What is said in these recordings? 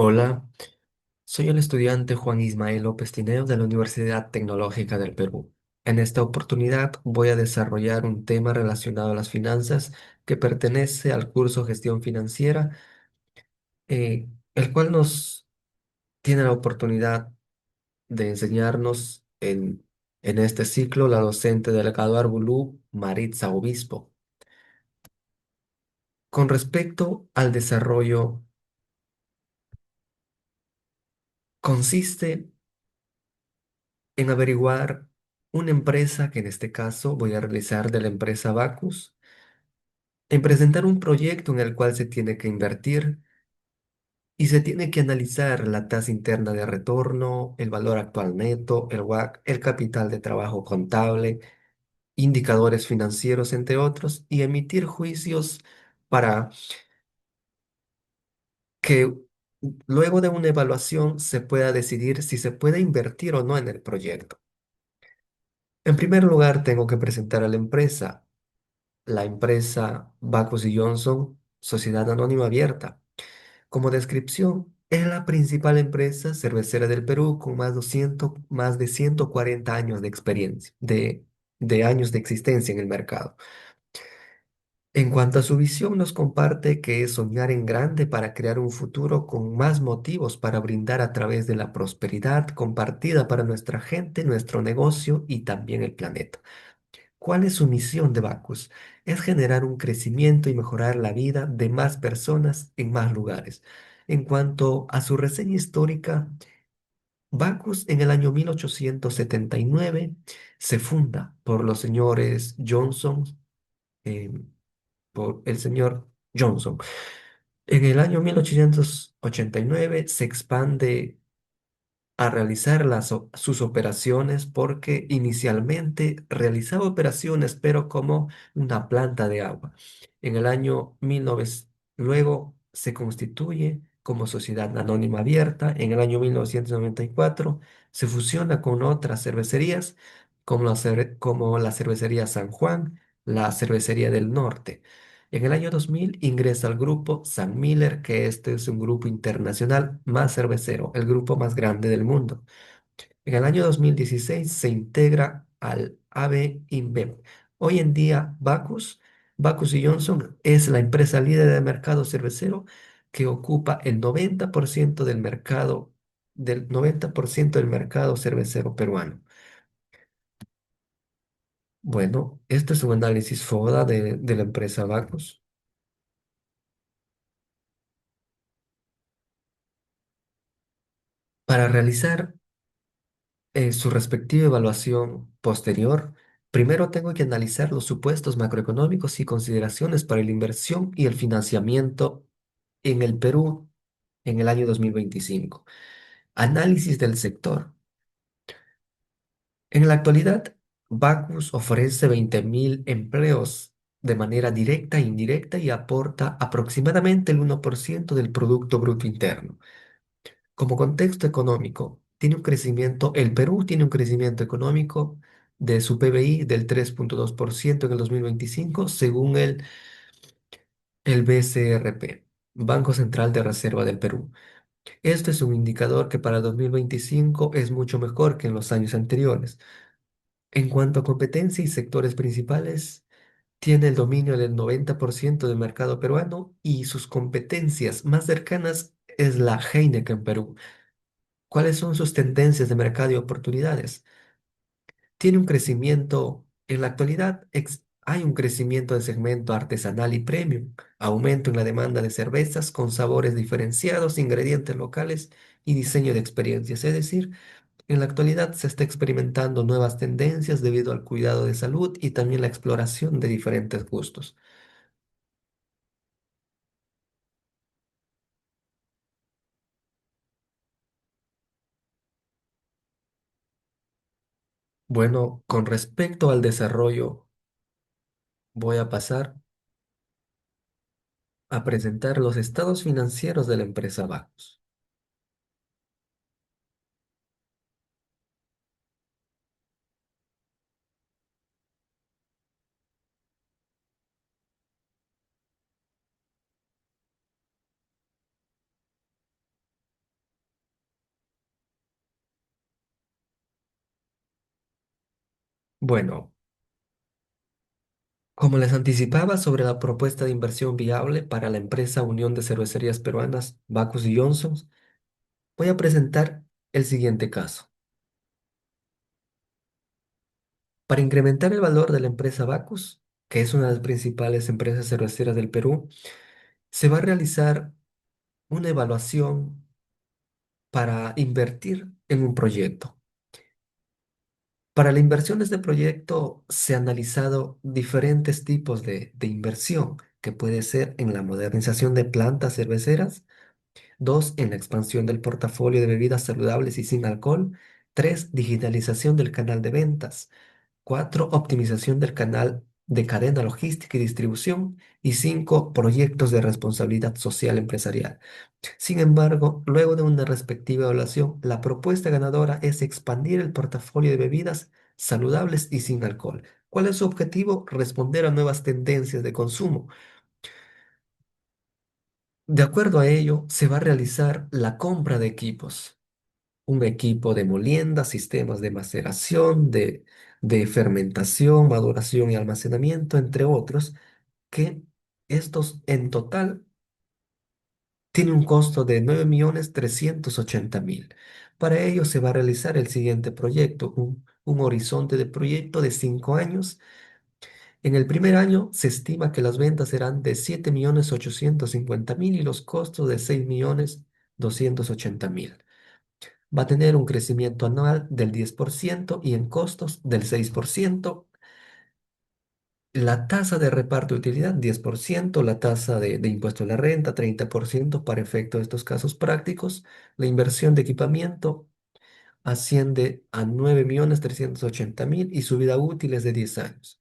Hola, soy el estudiante Juan Ismael López Tineo de la Universidad Tecnológica del Perú. En esta oportunidad voy a desarrollar un tema relacionado a las finanzas que pertenece al curso Gestión Financiera, el cual nos tiene la oportunidad de enseñarnos en este ciclo la docente Delgado Arbulú Maritza Obispo. Con respecto al desarrollo, consiste en averiguar una empresa, que en este caso voy a realizar de la empresa Bacus, en presentar un proyecto en el cual se tiene que invertir y se tiene que analizar la tasa interna de retorno, el valor actual neto, el WACC, el capital de trabajo contable, indicadores financieros, entre otros, y emitir juicios para que luego de una evaluación se pueda decidir si se puede invertir o no en el proyecto. En primer lugar, tengo que presentar a la empresa Bacus y Johnson, Sociedad Anónima Abierta. Como descripción, es la principal empresa cervecera del Perú con más de 140 años de experiencia, de años de existencia en el mercado. En cuanto a su visión, nos comparte que es soñar en grande para crear un futuro con más motivos para brindar a través de la prosperidad compartida para nuestra gente, nuestro negocio y también el planeta. ¿Cuál es su misión de Bacus? Es generar un crecimiento y mejorar la vida de más personas en más lugares. En cuanto a su reseña histórica, Bacus en el año 1879 se funda por los señores Johnson, eh, por el señor Johnson. En el año 1889 se expande a realizar sus operaciones porque inicialmente realizaba operaciones pero como una planta de agua. En el año 1900, luego se constituye como sociedad anónima abierta. En el año 1994 se fusiona con otras cervecerías como como la cervecería San Juan, la cervecería del Norte. En el año 2000 ingresa al grupo San Miller, que este es un grupo internacional más cervecero, el grupo más grande del mundo. En el año 2016 se integra al AB InBev. Hoy en día, Bacus y Johnson es la empresa líder de mercado cervecero que ocupa el 90% del 90% del mercado cervecero peruano. Bueno, este es un análisis FODA de la empresa Bacus. Para realizar su respectiva evaluación posterior, primero tengo que analizar los supuestos macroeconómicos y consideraciones para la inversión y el financiamiento en el Perú en el año 2025. Análisis del sector. En la actualidad, Bacus ofrece 20.000 empleos de manera directa e indirecta y aporta aproximadamente el 1% del Producto Bruto Interno. Como contexto económico, el Perú tiene un crecimiento económico de su PBI del 3,2% en el 2025, según el BCRP, Banco Central de Reserva del Perú. Este es un indicador que para 2025 es mucho mejor que en los años anteriores. En cuanto a competencia y sectores principales, tiene el dominio del 90% del mercado peruano y sus competencias más cercanas es la Heineken Perú. ¿Cuáles son sus tendencias de mercado y oportunidades? Tiene un crecimiento, en la actualidad hay un crecimiento del segmento artesanal y premium, aumento en la demanda de cervezas con sabores diferenciados, ingredientes locales y diseño de experiencias. Es decir, en la actualidad se está experimentando nuevas tendencias debido al cuidado de salud y también la exploración de diferentes gustos. Bueno, con respecto al desarrollo, voy a pasar a presentar los estados financieros de la empresa Bacus. Bueno, como les anticipaba sobre la propuesta de inversión viable para la empresa Unión de Cervecerías Peruanas, Bacus y Johnson, voy a presentar el siguiente caso. Para incrementar el valor de la empresa Bacus, que es una de las principales empresas cerveceras del Perú, se va a realizar una evaluación para invertir en un proyecto. Para la inversión de este proyecto se han analizado diferentes tipos de inversión, que puede ser en la modernización de plantas cerveceras, dos, en la expansión del portafolio de bebidas saludables y sin alcohol, tres, digitalización del canal de ventas, cuatro, optimización del canal de cadena logística y distribución, y cinco, proyectos de responsabilidad social empresarial. Sin embargo, luego de una respectiva evaluación, la propuesta ganadora es expandir el portafolio de bebidas saludables y sin alcohol. ¿Cuál es su objetivo? Responder a nuevas tendencias de consumo. De acuerdo a ello, se va a realizar la compra de equipos. Un equipo de molienda, sistemas de maceración, de fermentación, maduración y almacenamiento, entre otros, que estos en total tiene un costo de 9.380.000. Para ello se va a realizar el siguiente proyecto, un horizonte de proyecto de 5 años. En el primer año se estima que las ventas serán de 7.850.000 y los costos de 6.280.000. Va a tener un crecimiento anual del 10% y en costos del 6%. La tasa de reparto de utilidad, 10%, la tasa de impuesto a la renta, 30% para efecto de estos casos prácticos. La inversión de equipamiento asciende a 9.380.000 y su vida útil es de 10 años.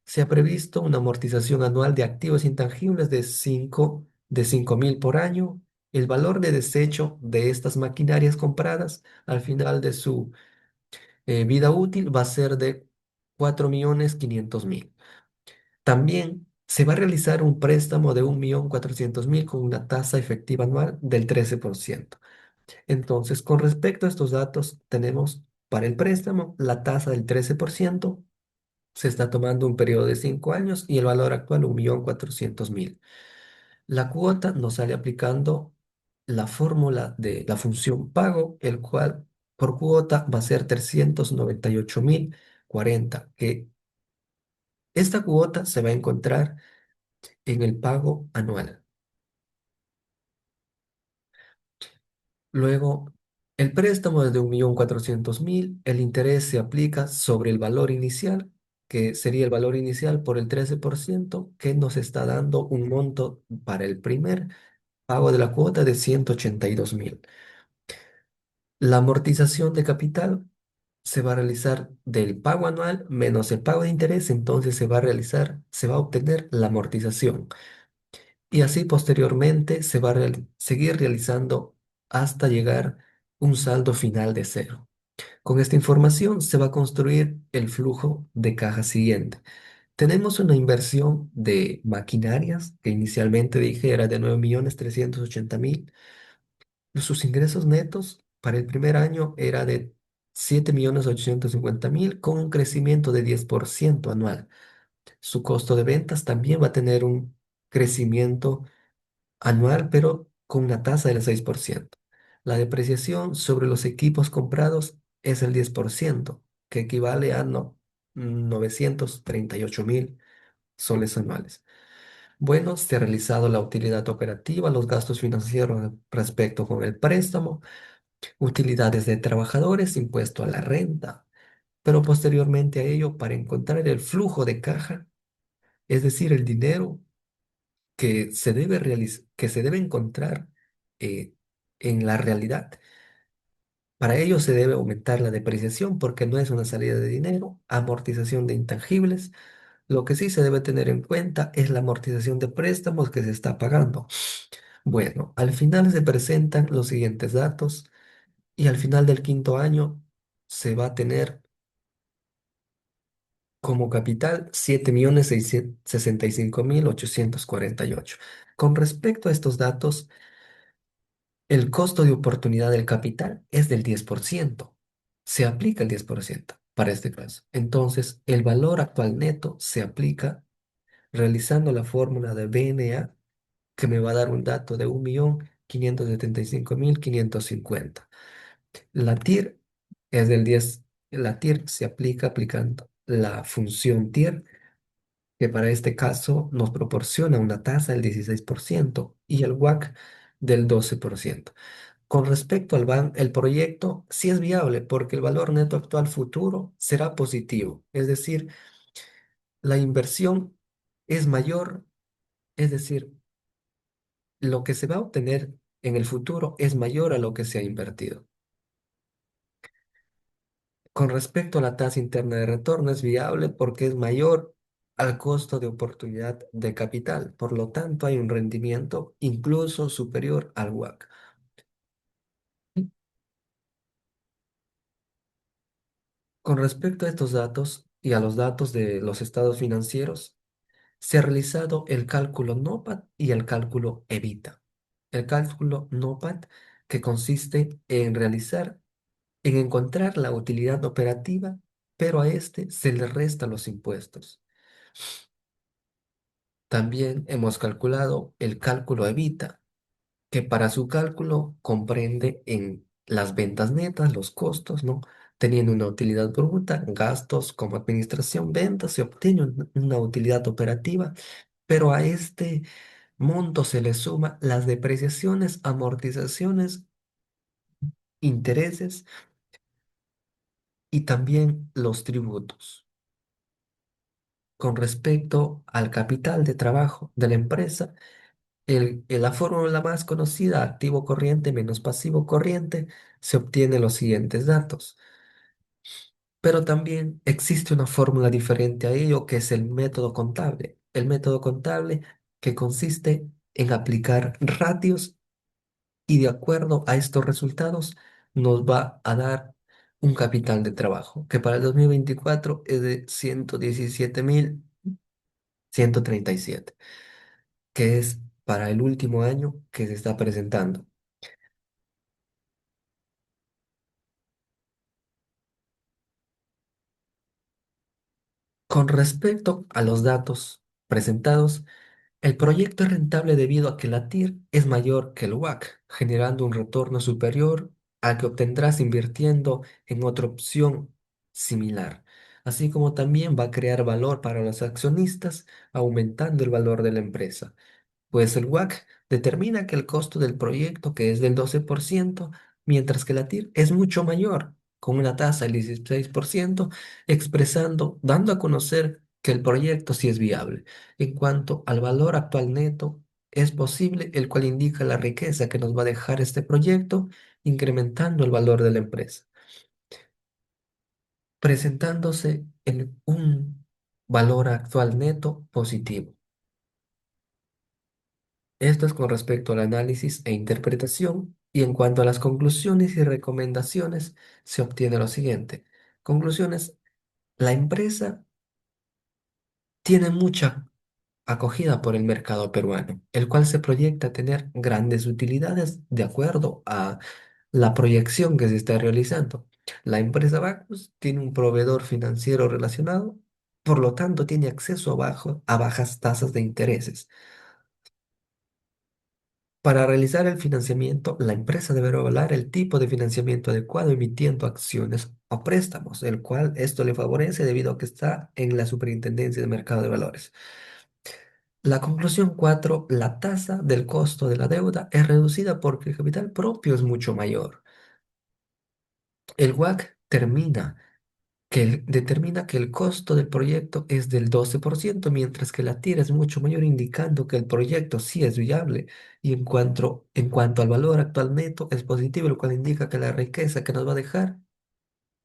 Se ha previsto una amortización anual de activos intangibles de 5.000 por año. El valor de desecho de estas maquinarias compradas al final de su vida útil va a ser de 4.500.000. También se va a realizar un préstamo de 1.400.000 con una tasa efectiva anual del 13%. Entonces, con respecto a estos datos, tenemos para el préstamo la tasa del 13%, se está tomando un periodo de 5 años y el valor actual 1.400.000. La cuota nos sale aplicando la fórmula de la función pago, el cual por cuota va a ser 398.040, que esta cuota se va a encontrar en el pago anual. Luego, el préstamo es de 1.400.000, el interés se aplica sobre el valor inicial, que sería el valor inicial por el 13%, que nos está dando un monto para el primer pago de la cuota de 182.000. La amortización de capital se va a realizar del pago anual menos el pago de interés, entonces se va a obtener la amortización. Y así posteriormente se va a seguir realizando hasta llegar un saldo final de cero. Con esta información se va a construir el flujo de caja siguiente. Tenemos una inversión de maquinarias que inicialmente dije era de 9.380.000. Sus ingresos netos para el primer año era de 7.850.000 con un crecimiento de 10% anual. Su costo de ventas también va a tener un crecimiento anual, pero con una tasa del 6%. La depreciación sobre los equipos comprados es el 10%, que equivale a 938.000 soles anuales. Bueno, se ha realizado la utilidad operativa, los gastos financieros respecto con el préstamo, utilidades de trabajadores, impuesto a la renta, pero posteriormente a ello, para encontrar el flujo de caja, es decir, el dinero que se debe encontrar eh, en la realidad. Para ello se debe aumentar la depreciación porque no es una salida de dinero, amortización de intangibles. Lo que sí se debe tener en cuenta es la amortización de préstamos que se está pagando. Bueno, al final se presentan los siguientes datos y al final del quinto año se va a tener como capital 7.665.848. Con respecto a estos datos, el costo de oportunidad del capital es del 10%. Se aplica el 10%. para este caso. Entonces, el valor actual neto se aplica realizando la fórmula de BNA, que me va a dar un dato de 1.575.550. La TIR es del 10. La TIR se aplica aplicando la función TIR, que para este caso nos proporciona una tasa del 16% y el WACC del 12%. Con respecto al el proyecto sí es viable porque el valor neto actual futuro será positivo, es decir, la inversión es mayor, es decir, lo que se va a obtener en el futuro es mayor a lo que se ha invertido. Con respecto a la tasa interna de retorno es viable porque es mayor al costo de oportunidad de capital, por lo tanto hay un rendimiento incluso superior al WACC. Con respecto a estos datos y a los datos de los estados financieros, se ha realizado el cálculo NOPAT y el cálculo EVITA. El cálculo NOPAT, que consiste en en encontrar la utilidad operativa, pero a este se le resta los impuestos. También hemos calculado el cálculo EVITA, que para su cálculo comprende en las ventas netas, los costos, ¿no? Teniendo una utilidad bruta, gastos como administración, ventas, se obtiene una utilidad operativa, pero a este monto se le suma las depreciaciones, amortizaciones, intereses y también los tributos. Con respecto al capital de trabajo de la empresa, la fórmula más conocida, activo corriente menos pasivo corriente, se obtiene los siguientes datos. Pero también existe una fórmula diferente a ello, que es el método contable. El método contable que consiste en aplicar ratios y de acuerdo a estos resultados nos va a dar un capital de trabajo, que para el 2024 es de 117.137, que es para el último año que se está presentando. Con respecto a los datos presentados, el proyecto es rentable debido a que la TIR es mayor que el WACC, generando un retorno superior al que obtendrás invirtiendo en otra opción similar, así como también va a crear valor para los accionistas, aumentando el valor de la empresa. Pues el WACC determina que el costo del proyecto, que es del 12%, mientras que la TIR es mucho mayor, con una tasa del 16%, expresando, dando a conocer que el proyecto sí es viable. En cuanto al valor actual neto, es posible, el cual indica la riqueza que nos va a dejar este proyecto, incrementando el valor de la empresa, presentándose en un valor actual neto positivo. Esto es con respecto al análisis e interpretación, y en cuanto a las conclusiones y recomendaciones, se obtiene lo siguiente. Conclusiones: la empresa tiene mucha acogida por el mercado peruano, el cual se proyecta tener grandes utilidades de acuerdo a la proyección que se está realizando. La empresa Bacus tiene un proveedor financiero relacionado, por lo tanto tiene acceso a bajas tasas de intereses. Para realizar el financiamiento, la empresa deberá evaluar el tipo de financiamiento adecuado emitiendo acciones o préstamos, el cual esto le favorece debido a que está en la Superintendencia de Mercado de Valores. La conclusión 4: la tasa del costo de la deuda es reducida porque el capital propio es mucho mayor. El WACC determina que el costo del proyecto es del 12%, mientras que la tira es mucho mayor, indicando que el proyecto sí es viable. Y en cuanto al valor actual neto, es positivo, lo cual indica que la riqueza que nos va a dejar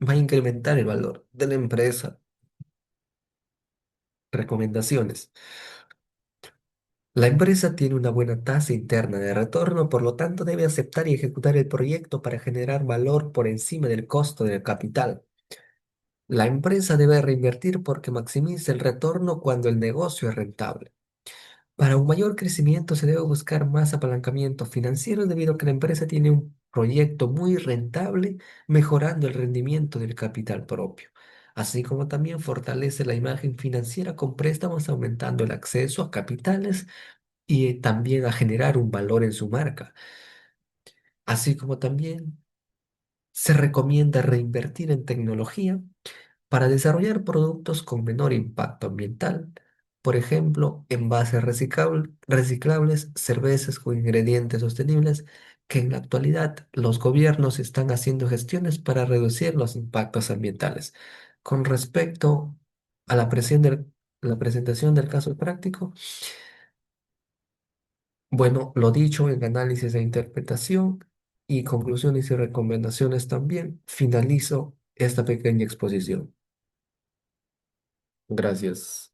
va a incrementar el valor de la empresa. Recomendaciones. La empresa tiene una buena tasa interna de retorno, por lo tanto debe aceptar y ejecutar el proyecto para generar valor por encima del costo del capital. La empresa debe reinvertir porque maximiza el retorno cuando el negocio es rentable. Para un mayor crecimiento se debe buscar más apalancamiento financiero debido a que la empresa tiene un proyecto muy rentable, mejorando el rendimiento del capital propio. así como también fortalece la imagen financiera con préstamos aumentando el acceso a capitales y también a generar un valor en su marca, así como también se recomienda reinvertir en tecnología para desarrollar productos con menor impacto ambiental, por ejemplo, envases reciclables, cervezas con ingredientes sostenibles, que en la actualidad los gobiernos están haciendo gestiones para reducir los impactos ambientales. Con respecto a la presentación del caso práctico, bueno, lo dicho en análisis e interpretación y conclusiones y recomendaciones también, finalizo esta pequeña exposición. Gracias.